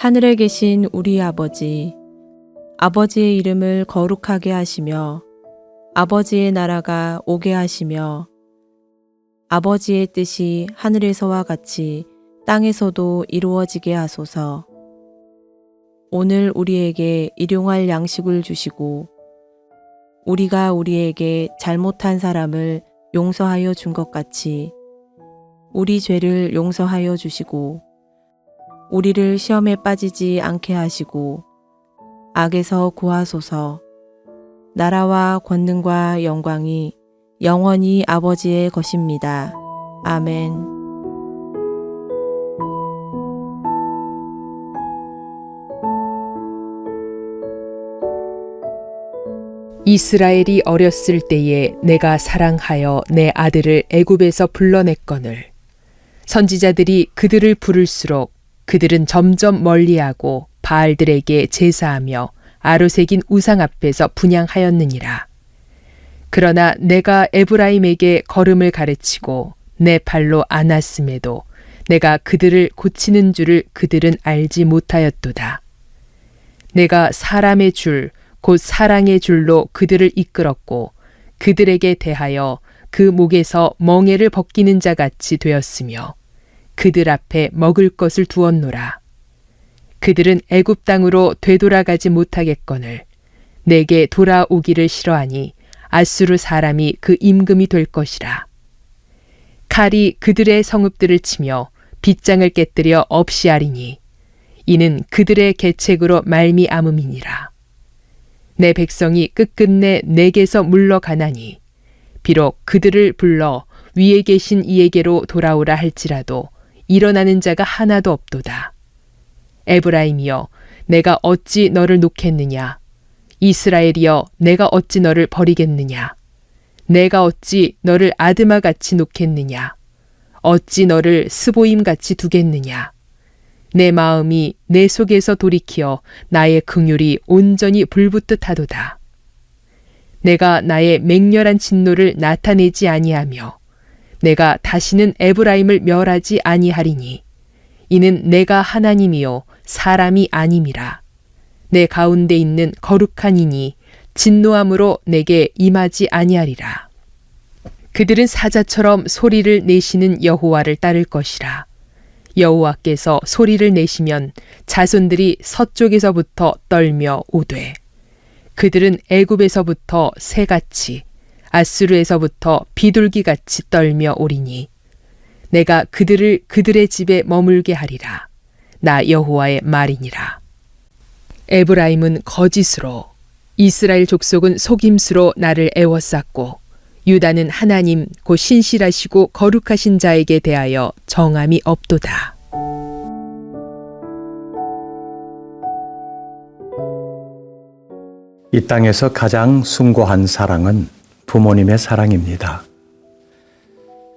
하늘에 계신 우리 아버지, 아버지의 이름을 거룩하게 하시며 아버지의 나라가 오게 하시며 아버지의 뜻이 하늘에서와 같이 땅에서도 이루어지게 하소서. 오늘 우리에게 일용할 양식을 주시고 우리가 우리에게 잘못한 사람을 용서하여 준 것 같이 우리 죄를 용서하여 주시고 우리를 시험에 빠지지 않게 하시고 악에서 구하소서. 나라와 권능과 영광이 영원히 아버지의 것입니다. 아멘. 이스라엘이 어렸을 때에 내가 사랑하여 내 아들을 애굽에서 불러냈거늘 선지자들이 그들을 부를수록 그들은 점점 멀리하고 바알들에게 제사하며 아로새긴 우상 앞에서 분향하였느니라. 그러나 내가 에브라임에게 걸음을 가르치고 내 발로 안았음에도 내가 그들을 고치는 줄을 그들은 알지 못하였도다. 내가 사람의 줄 곧 사랑의 줄로 그들을 이끌었고 그들에게 대하여 그 목에서 멍에를 벗기는 자 같이 되었으며 그들 앞에 먹을 것을 두었노라. 그들은 애굽 땅으로 되돌아가지 못하겠거늘 내게 돌아오기를 싫어하니 아수르 사람이 그 임금이 될 것이라. 칼이 그들의 성읍들을 치며 빗장을 깨뜨려 없이 하리니 이는 그들의 계책으로 말미암음이니라. 내 백성이 끝끝내 내게서 물러가나니 비록 그들을 불러 위에 계신 이에게로 돌아오라 할지라도 일어나는 자가 하나도 없도다. 에브라임이여 내가 어찌 너를 놓겠느냐. 이스라엘이여 내가 어찌 너를 버리겠느냐. 내가 어찌 너를 아드마같이 놓겠느냐. 어찌 너를 스보임같이 두겠느냐. 내 마음이 내 속에서 돌이키어 나의 긍휼이 온전히 불붙듯 하도다. 내가 나의 맹렬한 진노를 나타내지 아니하며 내가 다시는 에브라임을 멸하지 아니하리니 이는 내가 하나님이요 사람이 아님이라. 내 가운데 있는 거룩한 이니 진노함으로 내게 임하지 아니하리라. 그들은 사자처럼 소리를 내시는 여호와를 따를 것이라. 여호와께서 소리를 내시면 자손들이 서쪽에서부터 떨며 오되 그들은 애굽에서부터 새같이 아수르에서부터 비둘기같이 떨며 오리니 내가 그들을 그들의 집에 머물게 하리라. 나 여호와의 말이니라. 에브라임은 거짓으로 이스라엘 족속은 속임수로 나를 애워쌌고 유다는 하나님 곧 신실하시고 거룩하신 자에게 대하여 정함이 없도다. 이 땅에서 가장 숭고한 사랑은 부모님의 사랑입니다.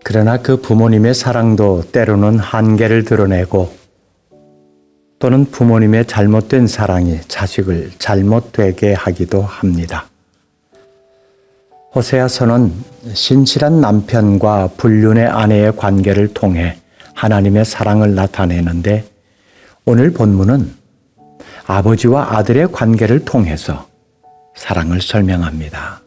그러나 그 부모님의 사랑도 때로는 한계를 드러내고 또는 부모님의 잘못된 사랑이 자식을 잘못되게 하기도 합니다. 호세아서는 신실한 남편과 불륜의 아내의 관계를 통해 하나님의 사랑을 나타내는데 오늘 본문은 아버지와 아들의 관계를 통해서 사랑을 설명합니다.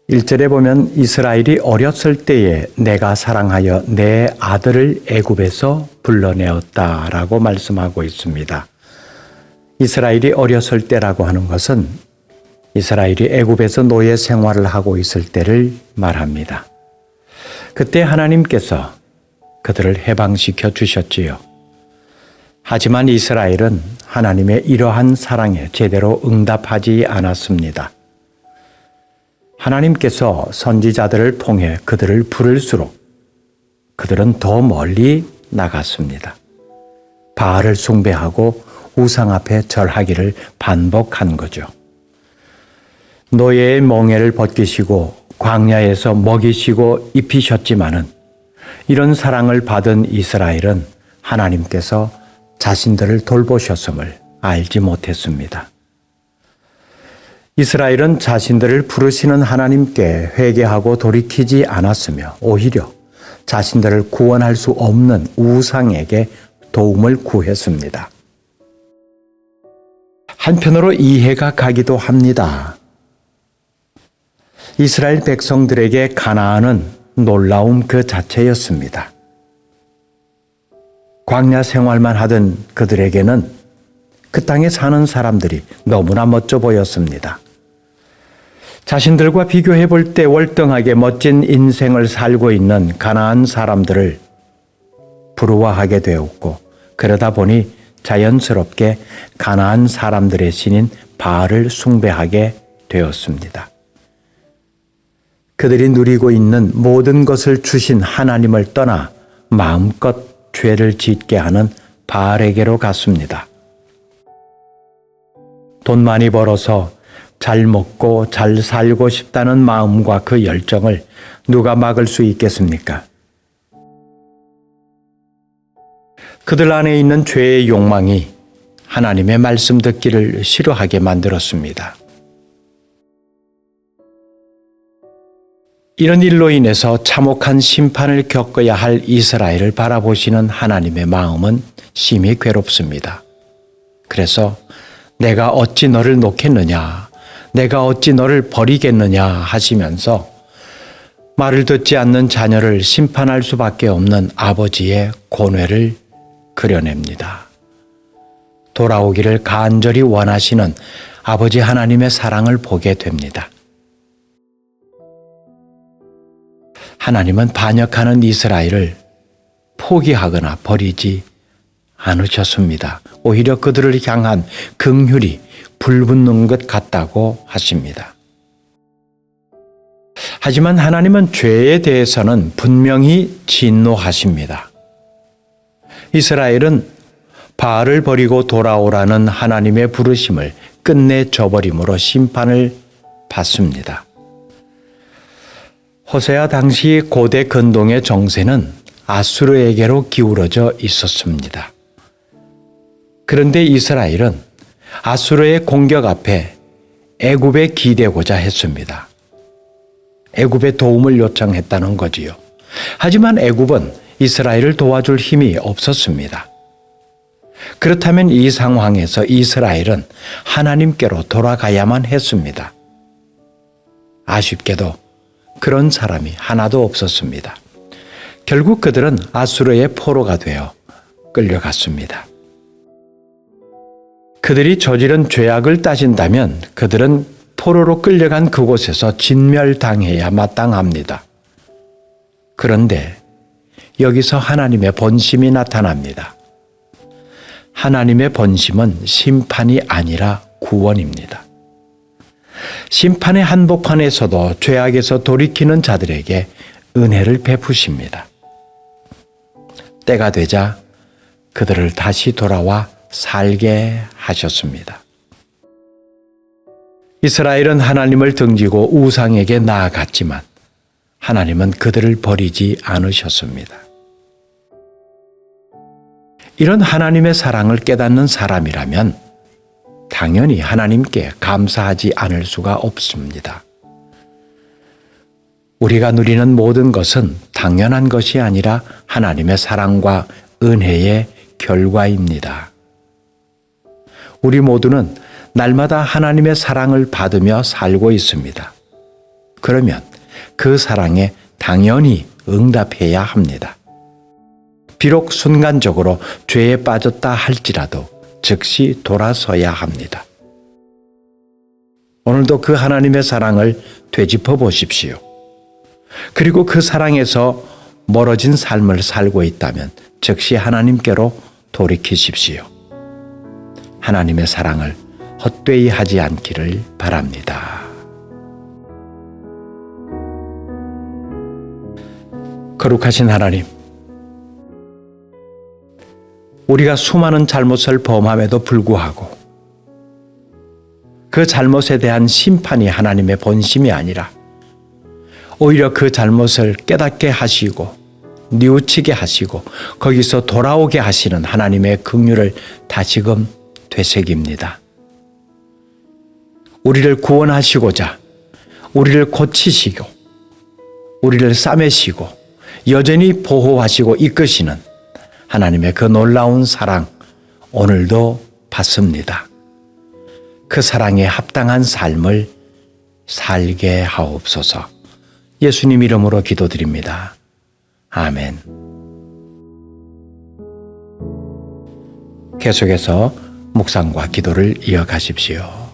1절에 보면 이스라엘이 어렸을 때에 내가 사랑하여 내 아들을 애굽에서 불러내었다라고 말씀하고 있습니다. 이스라엘이 어렸을 때라고 하는 것은 이스라엘이 애굽에서 노예 생활을 하고 있을 때를 말합니다. 그때 하나님께서 그들을 해방시켜 주셨지요. 하지만 이스라엘은 하나님의 이러한 사랑에 제대로 응답하지 않았습니다. 하나님께서 선지자들을 통해 그들을 부를수록 그들은 더 멀리 나갔습니다. 바알을 숭배하고 우상 앞에 절하기를 반복한 거죠. 노예의 멍에를 벗기시고 광야에서 먹이시고 입히셨지만은 이런 사랑을 받은 이스라엘은 하나님께서 자신들을 돌보셨음을 알지 못했습니다. 이스라엘은 자신들을 부르시는 하나님께 회개하고 돌이키지 않았으며 오히려 자신들을 구원할 수 없는 우상에게 도움을 구했습니다. 한편으로 이해가 가기도 합니다. 이스라엘 백성들에게 가나안은 놀라움 그 자체였습니다. 광야 생활만 하던 그들에게는 그 땅에 사는 사람들이 너무나 멋져 보였습니다. 자신들과 비교해 볼 때 월등하게 멋진 인생을 살고 있는 가나안 사람들을 부러워하게 되었고, 그러다 보니 자연스럽게 가나안 사람들의 신인 바알을 숭배하게 되었습니다. 그들이 누리고 있는 모든 것을 주신 하나님을 떠나 마음껏 죄를 짓게 하는 바알에게로 갔습니다. 돈 많이 벌어서 잘 먹고 잘 살고 싶다는 마음과 그 열정을 누가 막을 수 있겠습니까? 그들 안에 있는 죄의 욕망이 하나님의 말씀 듣기를 싫어하게 만들었습니다. 이런 일로 인해서 참혹한 심판을 겪어야 할 이스라엘을 바라보시는 하나님의 마음은 심히 괴롭습니다. 그래서 내가 어찌 너를 놓겠느냐, 내가 어찌 너를 버리겠느냐 하시면서 말을 듣지 않는 자녀를 심판할 수밖에 없는 아버지의 고뇌를 그려냅니다. 돌아오기를 간절히 원하시는 아버지 하나님의 사랑을 보게 됩니다. 하나님은 반역하는 이스라엘을 포기하거나 버리지 않으셨습니다. 오히려 그들을 향한 긍휼이 불붙는 것 같다고 하십니다. 하지만 하나님은 죄에 대해서는 분명히 진노하십니다. 이스라엘은 바알을 버리고 돌아오라는 하나님의 부르심을 끝내 저버림으로 심판을 받습니다. 호세아 당시 고대 근동의 정세는 아수르에게로 기울어져 있었습니다. 그런데 이스라엘은 아수르의 공격 앞에 애굽에 기대고자 했습니다. 애굽의 도움을 요청했다는 거지요. 하지만 애굽은 이스라엘을 도와줄 힘이 없었습니다. 그렇다면 이 상황에서 이스라엘은 하나님께로 돌아가야만 했습니다. 아쉽게도 그런 사람이 하나도 없었습니다. 결국 그들은 아수르의 포로가 되어 끌려갔습니다. 그들이 저지른 죄악을 따진다면 그들은 포로로 끌려간 그곳에서 진멸당해야 마땅합니다. 그런데 여기서 하나님의 본심이 나타납니다. 하나님의 본심은 심판이 아니라 구원입니다. 심판의 한복판에서도 죄악에서 돌이키는 자들에게 은혜를 베푸십니다. 때가 되자 그들을 다시 돌아와 살게 하셨습니다. 이스라엘은 하나님을 등지고 우상에게 나아갔지만 하나님은 그들을 버리지 않으셨습니다. 이런 하나님의 사랑을 깨닫는 사람이라면 당연히 하나님께 감사하지 않을 수가 없습니다. 우리가 누리는 모든 것은 당연한 것이 아니라 하나님의 사랑과 은혜의 결과입니다. 우리 모두는 날마다 하나님의 사랑을 받으며 살고 있습니다. 그러면 그 사랑에 당연히 응답해야 합니다. 비록 순간적으로 죄에 빠졌다 할지라도 즉시 돌아서야 합니다. 오늘도 그 하나님의 사랑을 되짚어 보십시오. 그리고 그 사랑에서 멀어진 삶을 살고 있다면 즉시 하나님께로 돌이키십시오. 하나님의 사랑을 헛되이 하지 않기를 바랍니다. 거룩하신 하나님, 우리가 수많은 잘못을 범함에도 불구하고 그 잘못에 대한 심판이 하나님의 본심이 아니라 오히려 그 잘못을 깨닫게 하시고 뉘우치게 하시고 거기서 돌아오게 하시는 하나님의 긍휼을 다시금 되새깁니다. 우리를 구원하시고자 우리를 고치시고 우리를 싸매시고 여전히 보호하시고 이끄시는 하나님의 그 놀라운 사랑 오늘도 받습니다. 그 사랑에 합당한 삶을 살게 하옵소서. 예수님 이름으로 기도드립니다. 아멘. 계속해서 묵상과 기도를 이어가십시오.